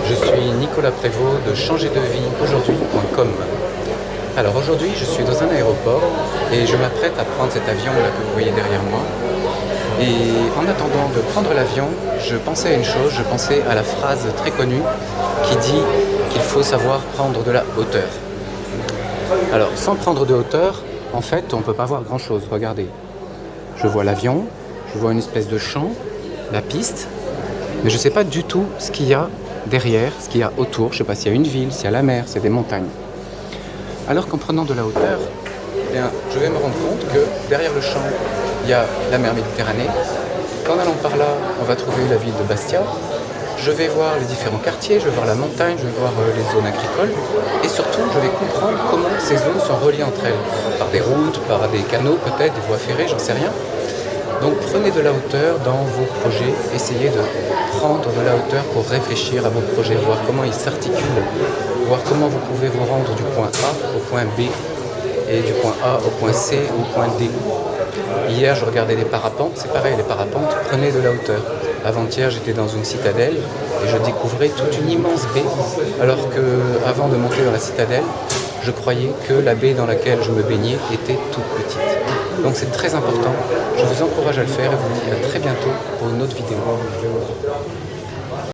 je suis Nicolas Prévost de changerdevieujourd'hui.com. Alors aujourd'hui je suis dans un aéroport et je m'apprête à prendre cet avion là que vous voyez derrière moi. Et en attendant de prendre l'avion, je pensais à une chose, je pensais à la phrase très connue qui dit qu'il faut savoir prendre de la hauteur. Alors sans prendre de hauteur, en fait on ne peut pas voir grand chose, regardez. Je vois l'avion, je vois une espèce de champ, la piste, mais je ne sais pas du tout ce qu'il y a derrière, ce qu'il y a autour. Je ne sais pas s'il y a une ville, s'il y a la mer, s'il y a des montagnes. Alors qu'en prenant de la hauteur, eh bien, je vais me rendre compte que derrière le champ, il y a la mer Méditerranée. Qu'en allant par là, on va trouver la ville de Bastia. Je vais voir les différents quartiers, je vais voir la montagne, je vais voir les zones agricoles. Et surtout, je vais comprendre comment ces zones sont reliées entre elles. Par des routes, par des canaux peut-être, des voies ferrées, j'en sais rien. Donc prenez de la hauteur dans vos projets, essayez de prendre de la hauteur pour réfléchir à vos projets, voir comment ils s'articulent, voir comment vous pouvez vous rendre du point A au point B et du point A au point C au point D. Hier je regardais les parapentes, c'est pareil, les parapentes, prenez de la hauteur. Avant-hier j'étais dans une citadelle et je découvrais toute une immense baie, alors que avant de monter dans la citadelle, je croyais que la baie dans laquelle je me baignais était toute petite. Donc c'est très important, je vous encourage à le faire et vous dis à très bientôt pour une autre vidéo.